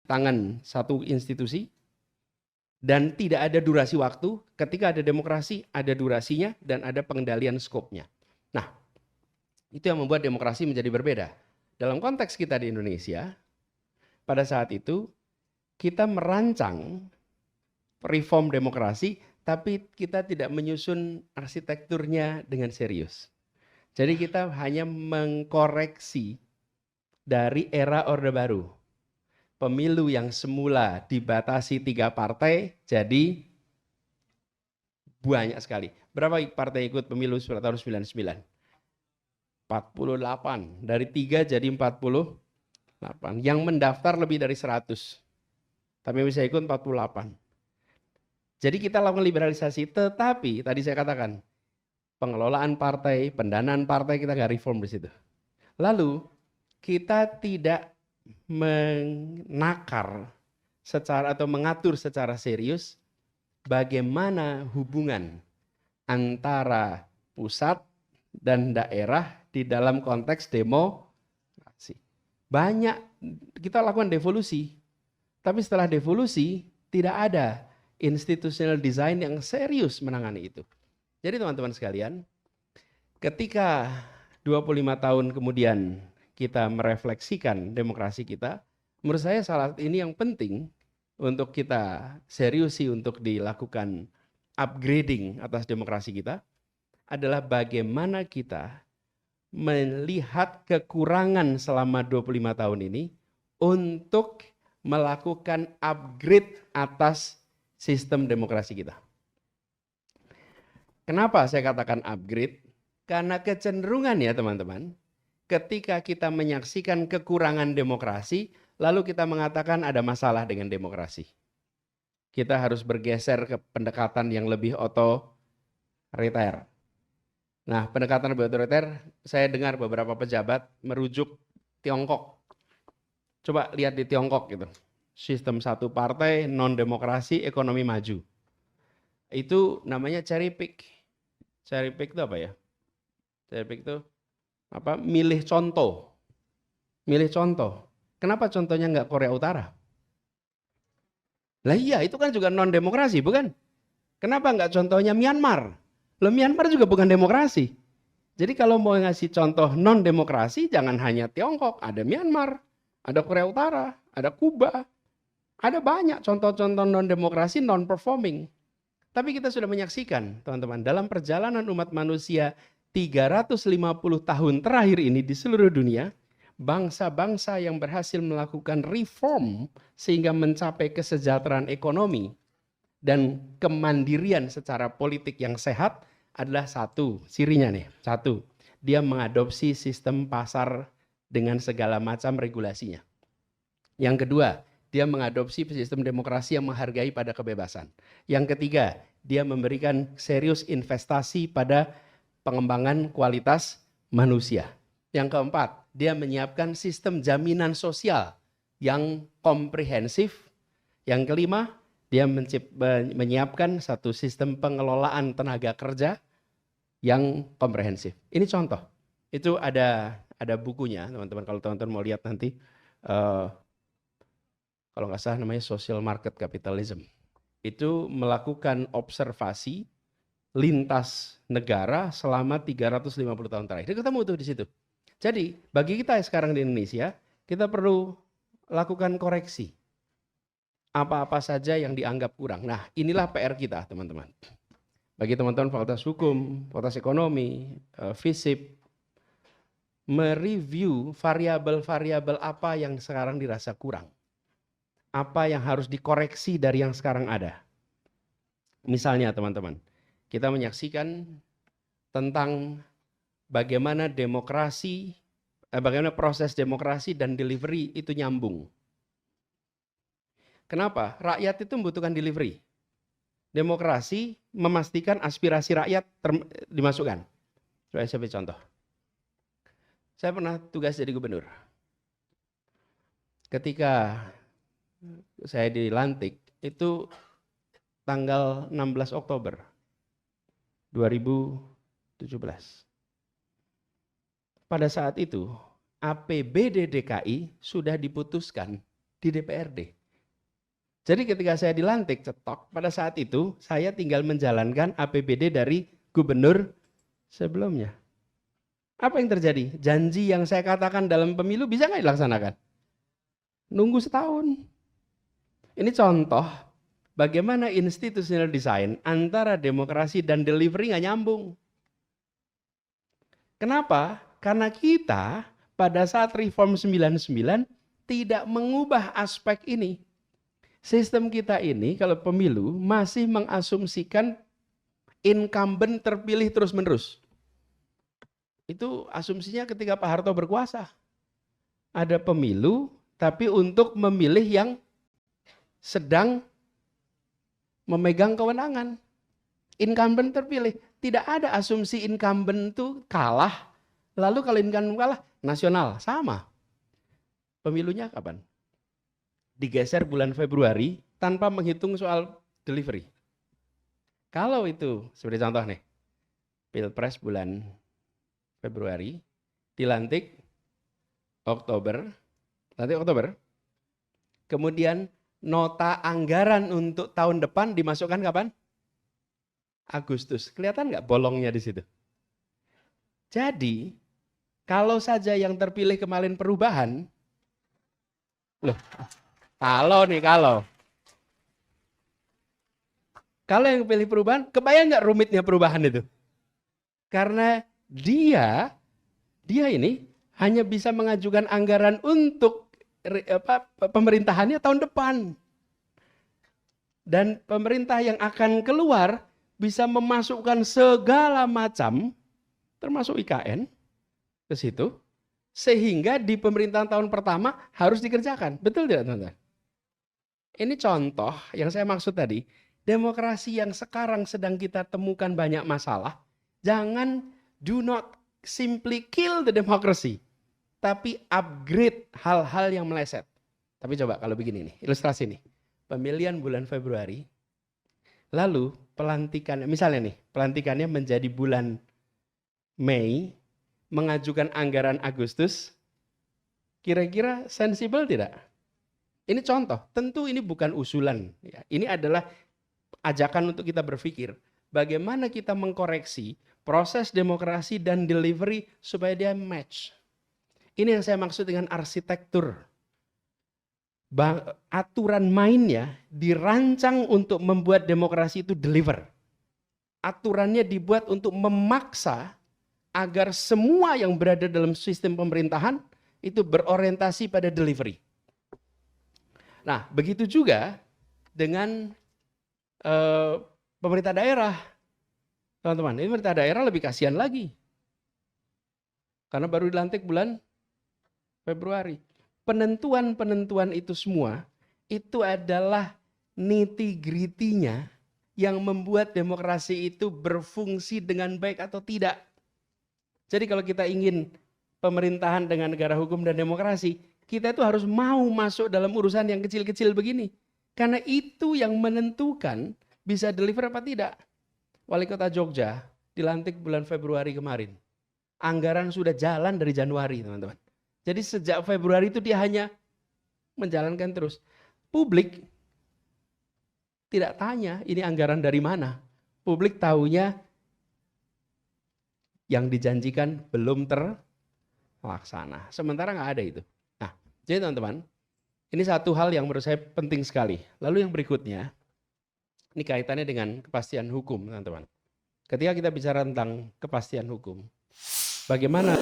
tangan satu institusi, dan tidak ada durasi waktu. Ketika ada demokrasi, ada durasinya dan ada pengendalian skopnya. Nah, itu yang membuat demokrasi menjadi berbeda. Dalam konteks kita di Indonesia, pada saat itu kita merancang reform demokrasi, tapi kita tidak menyusun arsitekturnya dengan serius. Jadi kita hanya mengkoreksi dari era Orde Baru. Pemilu yang semula dibatasi 3 partai jadi banyak sekali. Berapa partai ikut pemilu pada tahun 99? 48. Dari 3 jadi 48. Yang mendaftar lebih dari 100. Tapi bisa ikut 48. Jadi kita lakukan liberalisasi, tetapi tadi saya katakan, pengelolaan partai, pendanaan partai kita nggak reform di situ. Lalu kita tidak menakar secara atau mengatur secara serius bagaimana hubungan antara pusat dan daerah di dalam konteks demokrasi. Banyak kita lakukan devolusi, tapi setelah devolusi tidak ada institutional design yang serius menangani itu. Jadi teman-teman sekalian, ketika 25 tahun kemudian kita merefleksikan demokrasi kita, menurut saya salah ini yang penting untuk kita seriusi untuk dilakukan upgrading atas demokrasi kita adalah bagaimana kita melihat kekurangan selama 25 tahun ini untuk melakukan upgrade atas sistem demokrasi kita. Kenapa saya katakan upgrade? Karena kecenderungan ya teman-teman, ketika kita menyaksikan kekurangan demokrasi, lalu kita mengatakan ada masalah dengan demokrasi. Kita harus bergeser ke pendekatan yang lebih otoriter. Nah, pendekatan lebih otoriter, saya dengar beberapa pejabat merujuk Tiongkok. Coba lihat di Tiongkok gitu. Sistem satu partai, non-demokrasi, ekonomi maju. Itu namanya cherry pick. Cherry pick itu apa ya? Cherry pick itu apa? Milih contoh. Milih contoh. Kenapa contohnya nggak Korea Utara? Lah iya, itu kan juga non-demokrasi, bukan? Kenapa nggak contohnya Myanmar? Loh, Myanmar juga bukan demokrasi. Jadi kalau mau ngasih contoh non-demokrasi, jangan hanya Tiongkok. Ada Myanmar, ada Korea Utara, ada Kuba. Ada banyak contoh-contoh non-demokrasi, non-performing. Tapi kita sudah menyaksikan, teman-teman, dalam perjalanan umat manusia 350 tahun terakhir ini di seluruh dunia, bangsa-bangsa yang berhasil melakukan reform sehingga mencapai kesejahteraan ekonomi dan kemandirian secara politik yang sehat adalah satu, cirinya nih, satu, dia mengadopsi sistem pasar dengan segala macam regulasinya. Yang kedua, dia mengadopsi sistem demokrasi yang menghargai pada kebebasan. Yang ketiga, dia memberikan serius investasi pada pengembangan kualitas manusia. Yang keempat, dia menyiapkan sistem jaminan sosial yang komprehensif. Yang kelima, dia menyiapkan satu sistem pengelolaan tenaga kerja yang komprehensif. Ini contoh. Itu ada bukunya, teman-teman. Kalau teman-teman mau lihat nanti, kalau nggak salah namanya social market capitalism. Itu melakukan observasi lintas negara selama 350 tahun terakhir. Ketemu tuh di situ. Jadi bagi kita sekarang di Indonesia, kita perlu lakukan koreksi. Apa-apa saja yang dianggap kurang. Nah, inilah PR kita, teman-teman. Bagi teman-teman Fakultas Hukum, Fakultas Ekonomi, FISIP, mereview variabel-variabel apa yang sekarang dirasa kurang. Apa yang harus dikoreksi dari yang sekarang ada. Misalnya teman-teman, kita menyaksikan tentang bagaimana demokrasi, bagaimana proses demokrasi dan delivery itu nyambung. Kenapa? Rakyat itu membutuhkan delivery. Demokrasi memastikan aspirasi rakyat dimasukkan. Coba saya beri contoh. Saya pernah tugas jadi gubernur. Ketika saya dilantik, itu tanggal 16 Oktober 2017. Pada saat itu, APBD DKI sudah diputuskan di DPRD. Jadi ketika saya dilantik, cetok, pada saat itu saya tinggal menjalankan APBD dari gubernur sebelumnya. Apa yang terjadi? Janji yang saya katakan dalam pemilu bisa nggak dilaksanakan? Nunggu setahun. Ini contoh bagaimana institutional design antara demokrasi dan delivery nggak nyambung. Kenapa? Karena kita pada saat reform 99 tidak mengubah aspek ini. Sistem kita ini kalau pemilu masih mengasumsikan incumbent terpilih terus-menerus. Itu asumsinya ketika Pak Harto berkuasa. Ada pemilu tapi untuk memilih yang sedang memegang kewenangan. Incumbent terpilih. Tidak ada asumsi incumbent itu kalah. Lalu kalau incumbent kalah, nasional. Sama. Pemilunya kapan? Digeser bulan Februari tanpa menghitung soal delivery. Kalau itu, seperti contoh nih, Pilpres bulan Februari, dilantik Oktober, kemudian nota anggaran untuk tahun depan dimasukkan kapan? Agustus. Kelihatan nggak bolongnya di situ? Jadi, kalau saja yang terpilih kemarin perubahan, loh, kalau yang pilih perubahan, kebayang nggak rumitnya perubahan itu? Karena dia ini hanya bisa mengajukan anggaran untuk pemerintahannya tahun depan. Dan pemerintah yang akan keluar bisa memasukkan segala macam, termasuk IKN, ke situ, sehingga di pemerintahan tahun pertama harus dikerjakan. Betul tidak, teman-teman? Ini contoh yang saya maksud tadi, demokrasi yang sekarang sedang kita temukan banyak masalah, jangan do not simply kill the democracy, tapi upgrade hal-hal yang meleset. Tapi coba kalau begini nih, ilustrasi nih. Pemilihan bulan Februari, lalu pelantikan, misalnya nih, pelantikannya menjadi bulan Mei, mengajukan anggaran Agustus, kira-kira sensibel tidak? Ini contoh, tentu ini bukan usulan. Ini adalah ajakan untuk kita berpikir, bagaimana kita mengkoreksi proses demokrasi dan delivery supaya dia match. Ini yang saya maksud dengan arsitektur. Aturan mainnya dirancang untuk membuat demokrasi itu deliver. Aturannya dibuat untuk memaksa agar semua yang berada dalam sistem pemerintahan itu berorientasi pada delivery. Nah, begitu juga dengan pemerintah daerah. Teman-teman, ini pemerintah daerah lebih kasihan lagi. Karena baru dilantik bulan Februari. Penentuan-penentuan itu semua, itu adalah nitty-gritty-nya yang membuat demokrasi itu berfungsi dengan baik atau tidak. Jadi kalau kita ingin pemerintahan dengan negara hukum dan demokrasi, kita itu harus mau masuk dalam urusan yang kecil-kecil begini. Karena itu yang menentukan bisa deliver apa tidak. Wali Kota Jogja dilantik bulan Februari kemarin. Anggaran sudah jalan dari Januari, teman-teman. Jadi sejak Februari itu dia hanya menjalankan terus. Publik tidak tanya ini anggaran dari mana. Publik tahunya yang dijanjikan belum terlaksana. Sementara nggak ada itu. Nah, jadi teman-teman, ini satu hal yang menurut saya penting sekali. Lalu yang berikutnya, ini kaitannya dengan kepastian hukum, teman-teman. Ketika kita bicara tentang kepastian hukum, bagaimana